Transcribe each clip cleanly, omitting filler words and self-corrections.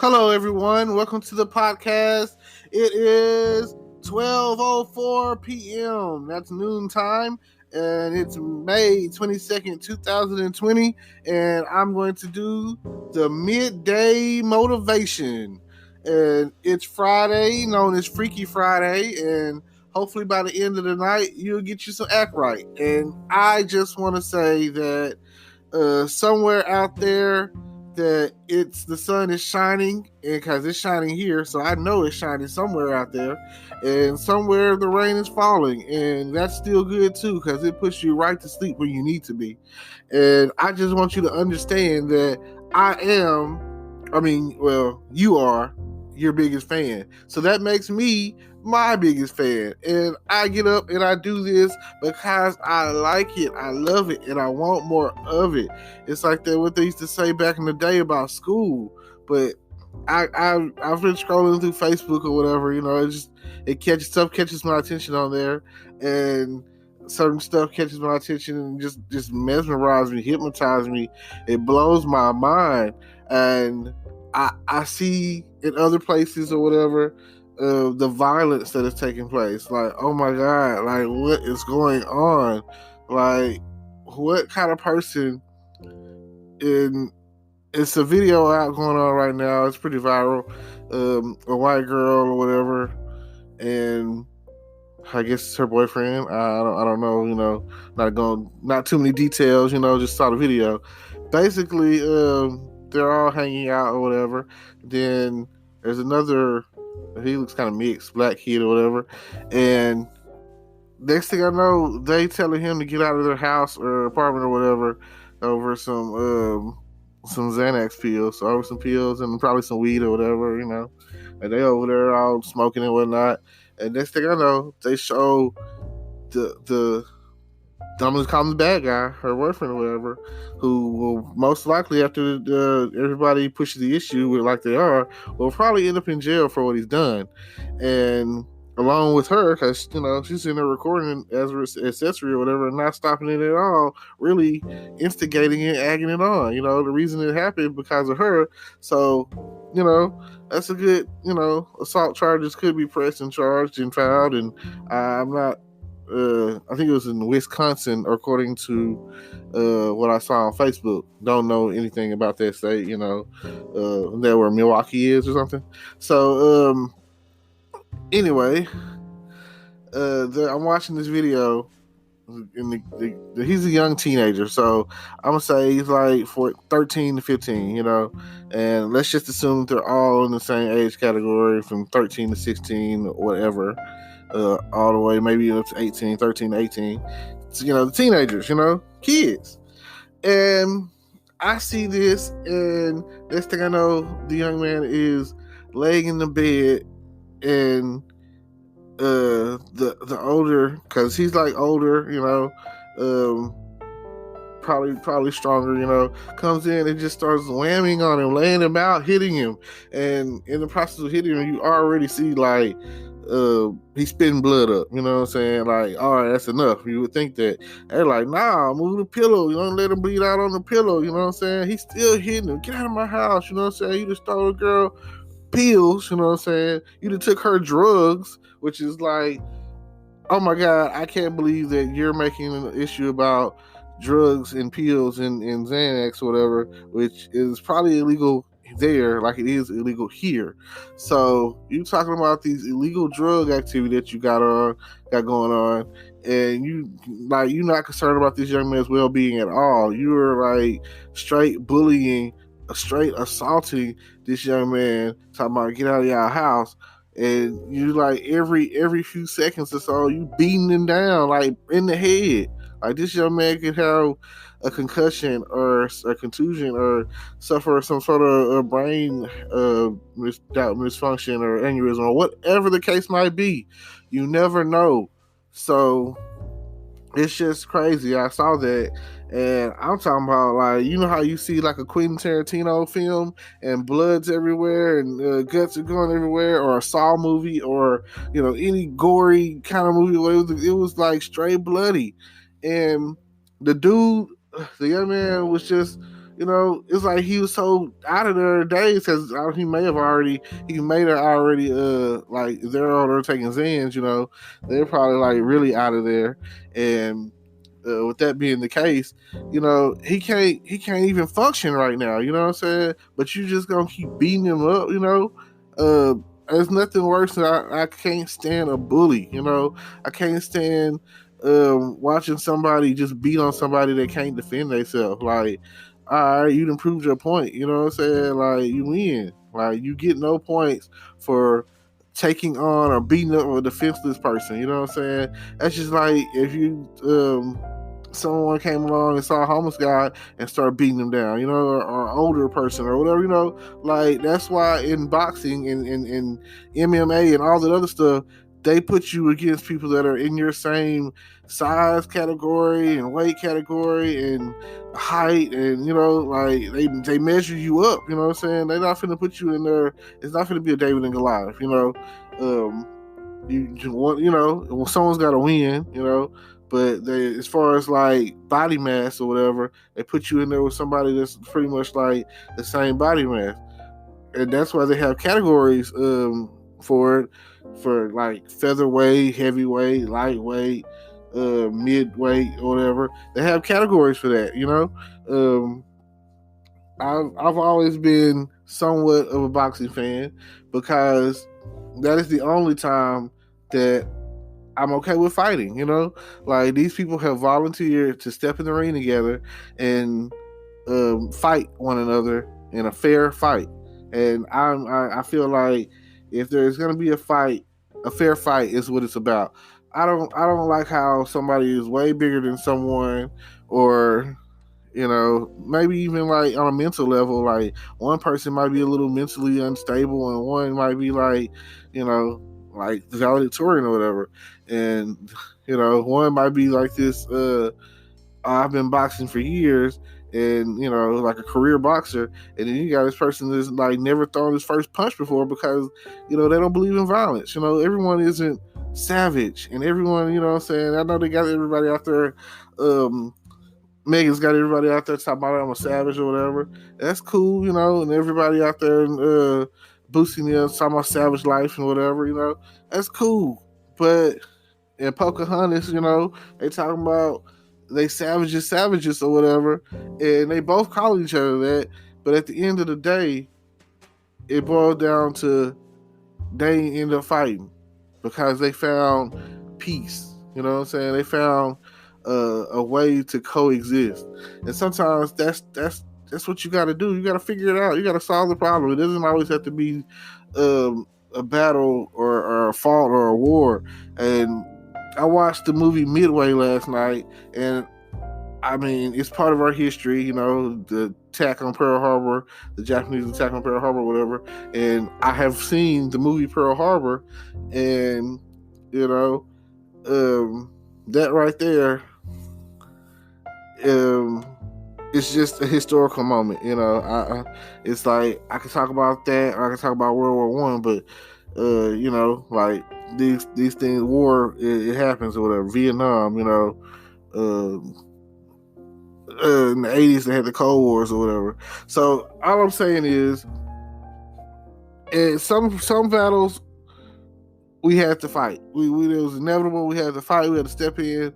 Hello, everyone. Welcome to the podcast. It is 12:04 p.m. That's noon time, and it's May 22nd, 2020, and I'm going to do the midday motivation. And it's Friday, known as Freaky Friday, and hopefully by the end of the night, you'll get you some act right. And I just want to say that somewhere out there that the sun is shining, and because it's shining here, so I know it's shining somewhere out there, and somewhere the rain is falling, and that's still good too because it puts you right to sleep where you need to be. And I just want you to understand that you are your biggest fan, so that makes me my biggest fan, and I get up and I do this because I like it, I love it, and I want more of it. It's like that what they used to say back in the day about school. But I've been scrolling through Facebook or whatever, stuff catches my attention on there, and certain stuff catches my attention and just mesmerizes me, hypnotizes me. It blows my mind, and I see in other places or whatever the violence that is taking place. Like, oh my God, like what is going on? Like, what kind of person it's a video out going on right now. It's pretty viral. A white girl or whatever, and I guess it's her boyfriend. I don't know. Not too many details. Just saw the video. Basically, they're all hanging out or whatever. Then there's another. He looks kind of mixed, black kid or whatever. And next thing I know, they telling him to get out of their house or apartment or whatever over some Xanax pills, so over some pills and probably some weed or whatever, And they over there all smoking and whatnot. And next thing I know, they show I'm gonna call him the bad guy, her boyfriend or whatever, who will most likely, after everybody pushes the issue with like they are, will probably end up in jail for what he's done. And along with her, because she's in there recording as an accessory or whatever, and not stopping it at all, really instigating it, egging it on. The reason it happened because of her. So, that's a good, assault charges could be pressed and charged and filed. And I'm not. I think it was in Wisconsin, according to what I saw on Facebook. Don't know anything about that state, there where Milwaukee is or something. So, anyway, I'm watching this video, and he's a young teenager, so I'm gonna say he's like 13 to 15, and let's just assume they're all in the same age category from 13 to 16 or whatever. All the way maybe up to 18, 13 to 18. So, the teenagers, kids. And I see this, and next thing I know, the young man is laying in the bed, and the older, because he's like older, probably stronger, comes in and just starts whamming on him, laying him out, hitting him. And in the process of hitting him, you already see like he's spitting blood up, you know what I'm saying? Like, all right, that's enough. You would think that. They're like, nah, move the pillow. You don't let him bleed out on the pillow, you know what I'm saying? He's still hitting him. Get out of my house, you know what I'm saying? You just stole a girl pills, you know what I'm saying? You just took her drugs, which is like, oh my God, I can't believe that you're making an issue about drugs and pills and Xanax or whatever, which is probably illegal there like it is illegal here. So you talking about these illegal drug activity that you got going on, and you're not concerned about this young man's well-being at all. You're like straight bullying, straight assaulting this young man, talking about get out of your house, and you like every few seconds or so you beating him down like in the head. Like, this young man could have a concussion or a contusion or suffer some sort of brain misfunction or aneurysm or whatever the case might be. You never know. So it's just crazy. I saw that, and I'm talking about, like, how you see like a Quentin Tarantino film and blood's everywhere and guts are going everywhere, or a Saw movie, or any gory kind of movie where it was like straight bloody. And the young man was just It's like he was so out of their days because he may have already like if they're all there taking Zans, they're probably like really out of there. And with that being the case, he can't even function right now. You know what I'm saying? But you just gonna keep beating him up. Uh, there's nothing worse than I can't stand a bully. I can't stand watching somebody just beat on somebody that can't defend themselves. Like, all right, you done proved your point. You know what I'm saying? Like, you win. Like, you get no points for taking on or beating up a defenseless person. You know what I'm saying? That's just like if you someone came along and saw a homeless guy and started beating him down, or an older person or whatever, like that's why in boxing and MMA and all that other stuff, they put you against people that are in your same size category and weight category and height, and like they measure you up. You know what I'm saying? They're not finna put you in there. It's not finna be a David and Goliath. You just want, well, someone's got to win. But as far as like body mass or whatever, they put you in there with somebody that's pretty much like the same body mass, and that's why they have categories for it, for like featherweight, heavyweight, lightweight, midweight, or whatever. They have categories for that. I've always been somewhat of a boxing fan because that is the only time that I'm okay with fighting. Like these people have volunteered to step in the ring together and fight one another in a fair fight. And I feel like if there's gonna be a fight, a fair fight is what it's about. I don't like how somebody is way bigger than someone, or maybe even like on a mental level, like one person might be a little mentally unstable and one might be like, like valedictorian or whatever. And, one might be like this, I've been boxing for years and, like a career boxer. And then you got this person that's like never thrown his first punch before because, they don't believe in violence. Everyone isn't savage, and everyone, what I'm saying? I know they got everybody out there, Megan's got everybody out there talking about I'm a savage or whatever. That's cool, and everybody out there boosting the talking about savage life and whatever, that's cool. But in Pocahontas, they talking about they savages or whatever, and they both call each other that. But at the end of the day, it boiled down to they end up fighting because they found peace. You know what I'm saying? They found a way to coexist, and sometimes that's what you got to do. You got to figure it out. You got to solve the problem. It doesn't always have to be a battle or a fault or a war. And I watched the movie Midway last night, and I mean, it's part of our history, the attack on Pearl Harbor, the Japanese attack on Pearl Harbor, whatever. And I have seen the movie Pearl Harbor, and that right there, it's just a historical moment. It's like I can talk about that, or I can talk about World War One, but like these things, war, it happens or whatever. Vietnam, in the 80s they had the Cold Wars or whatever. So all I'm saying is, in some battles we had to fight. It was inevitable. We had to fight. We had to step in.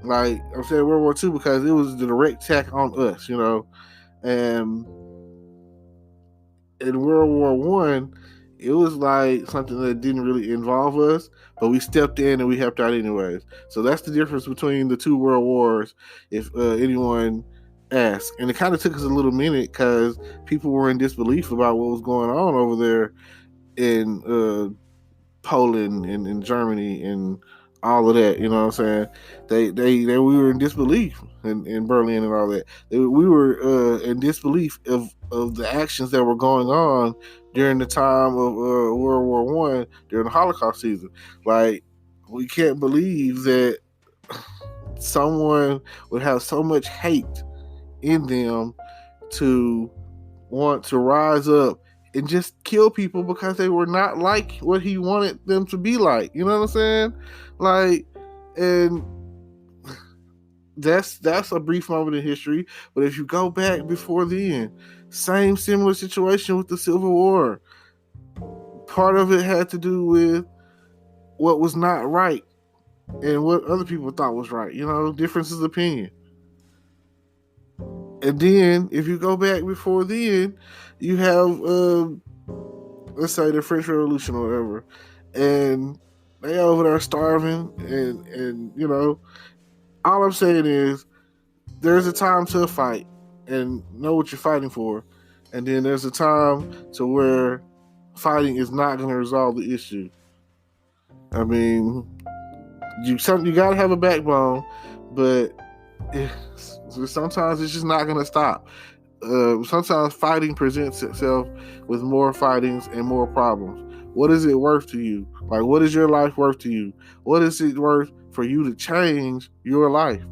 Like I'm saying, World War II, because it was the direct attack on us, and in World War One, it was like something that didn't really involve us, but we stepped in and we helped out anyways. So that's the difference between the two world wars, if anyone asks. And it kind of took us a little minute because people were in disbelief about what was going on over there in Poland and in Germany and all of that. You know what I'm saying? We were in disbelief in Berlin and all that. We were in disbelief of the actions that were going on during the time of World War One, during the Holocaust season. Like, we can't believe that someone would have so much hate in them to want to rise up and just kill people because they were not like what he wanted them to be like. You know what I'm saying? Like, and that's a brief moment in history. But if you go back before then, same similar situation with the Civil War. Part of it had to do with what was not right and what other people thought was right. Differences of opinion. And then, if you go back before then, you have, let's say, the French Revolution or whatever, and they over there starving, and all I'm saying is, there's a time to fight and know what you're fighting for, and then there's a time to where fighting is not going to resolve the issue. I mean, you got to have a backbone, but sometimes it's just not going to stop. Sometimes fighting presents itself with more fightings and more problems. What is it worth to you? Like, what is your life worth to you? What is it worth for you to change your life?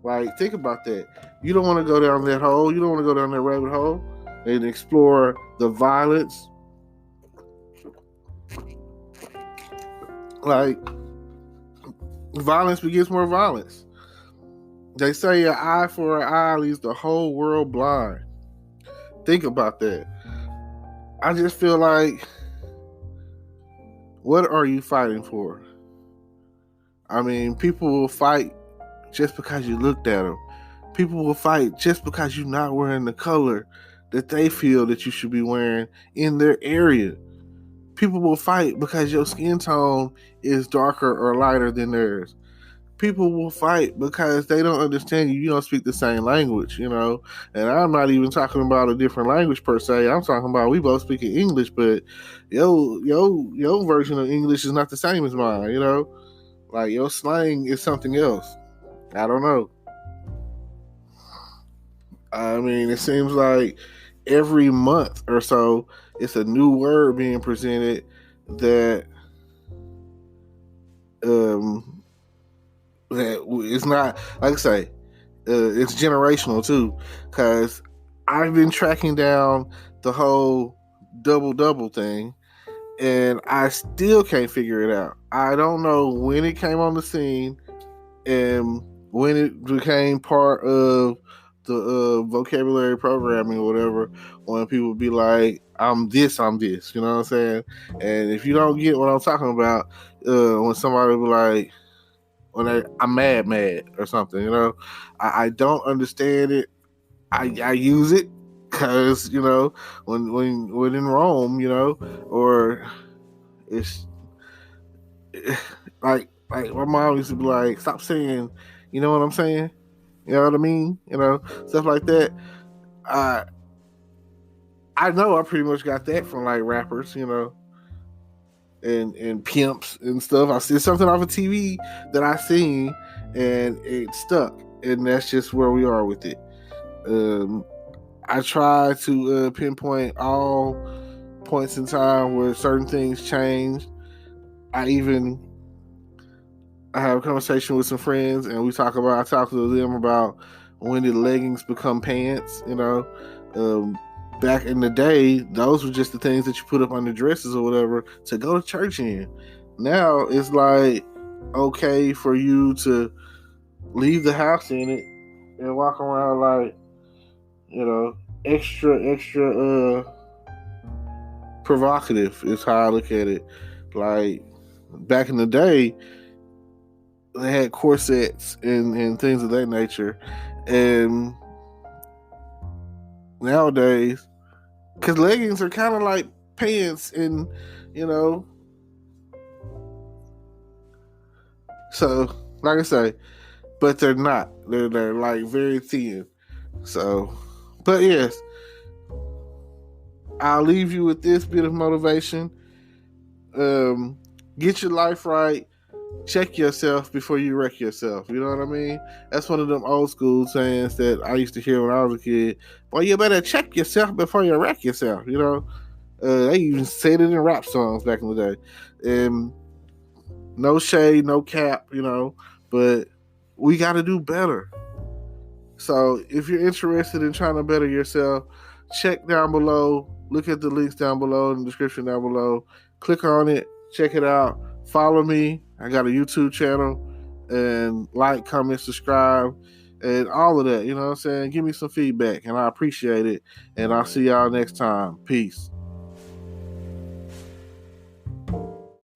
Like, think about that. You don't want to go down that hole. You don't want to go down that rabbit hole and explore the violence. Like, violence begets more violence. They say an eye for an eye leaves the whole world blind. Think about that. I just feel like, what are you fighting for? I mean, people will fight just because you looked at them. People will fight just because you're not wearing the color that they feel that you should be wearing in their area. People will fight because your skin tone is darker or lighter than theirs. People will fight because they don't understand you. You don't speak the same language, And I'm not even talking about a different language per se. I'm talking about we both speak English, but your version of English is not the same as mine, Like, your slang is something else. I don't know. I mean, it seems like every month or so, it's a new word being presented that it's not, like I say, it's generational too, because I've been tracking down the whole double thing, and I still can't figure it out. I don't know when it came on the scene and when it became part of the vocabulary programming or whatever, when people be like, I'm this, you know what I'm saying? And if you don't get what I'm talking about, when somebody be like, I'm mad or something, I don't understand it. I use it because, when in Rome, or it's like my mom used to be like, stop saying, you know what I'm saying? You know what I mean? Stuff like that. I know I pretty much got that from like rappers, and pimps and stuff. I see something off of TV that I seen and it stuck, and that's just where we are with it. I try to pinpoint all points in time where certain things changed. I have a conversation with some friends, and I talk to them about when did leggings become pants. Back in the day, those were just the things that you put up under dresses or whatever to go to church in. Now it's like okay for you to leave the house in it and walk around like, extra provocative is how I look at it. Like, back in the day, they had corsets and things of that nature, and nowadays, because leggings are kind of like pants, and so like I say, but they're not. They're like very thin. So, but yes, I'll leave you with this bit of motivation. Get your life right. Check yourself before you wreck yourself. You know what I mean? That's one of them old school sayings that I used to hear when I was a kid. Boy, you better check yourself before you wreck yourself. They even said it in rap songs back in the day. And no shade, no cap, but we got to do better. So if you're interested in trying to better yourself, check down below. Look at the links down below in the description down below. Click on it. Check it out. Follow me. I got a YouTube channel. and like, comment, subscribe, and all of that. You know what I'm saying? Give me some feedback, and I appreciate it. And I'll see y'all next time. Peace.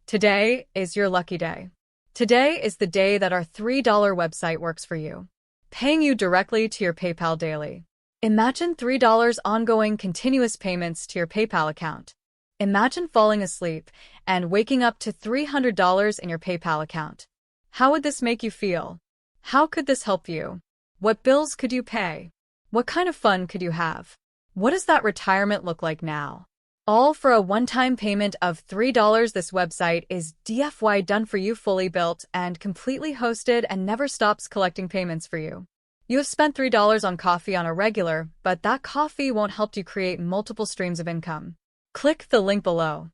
Today is your lucky day. Today is the day that our $3 website works for you, paying you directly to your PayPal daily. Imagine $3 ongoing continuous payments to your PayPal account. Imagine falling asleep and waking up to $300 in your PayPal account. How would this make you feel? How could this help you? What bills could you pay? What kind of fun could you have? What does that retirement look like now? All for a one-time payment of $3. This website is DFY done for you, fully built and completely hosted, and never stops collecting payments for you. You have spent $3 on coffee on a regular, but that coffee won't help you create multiple streams of income. Click the link below.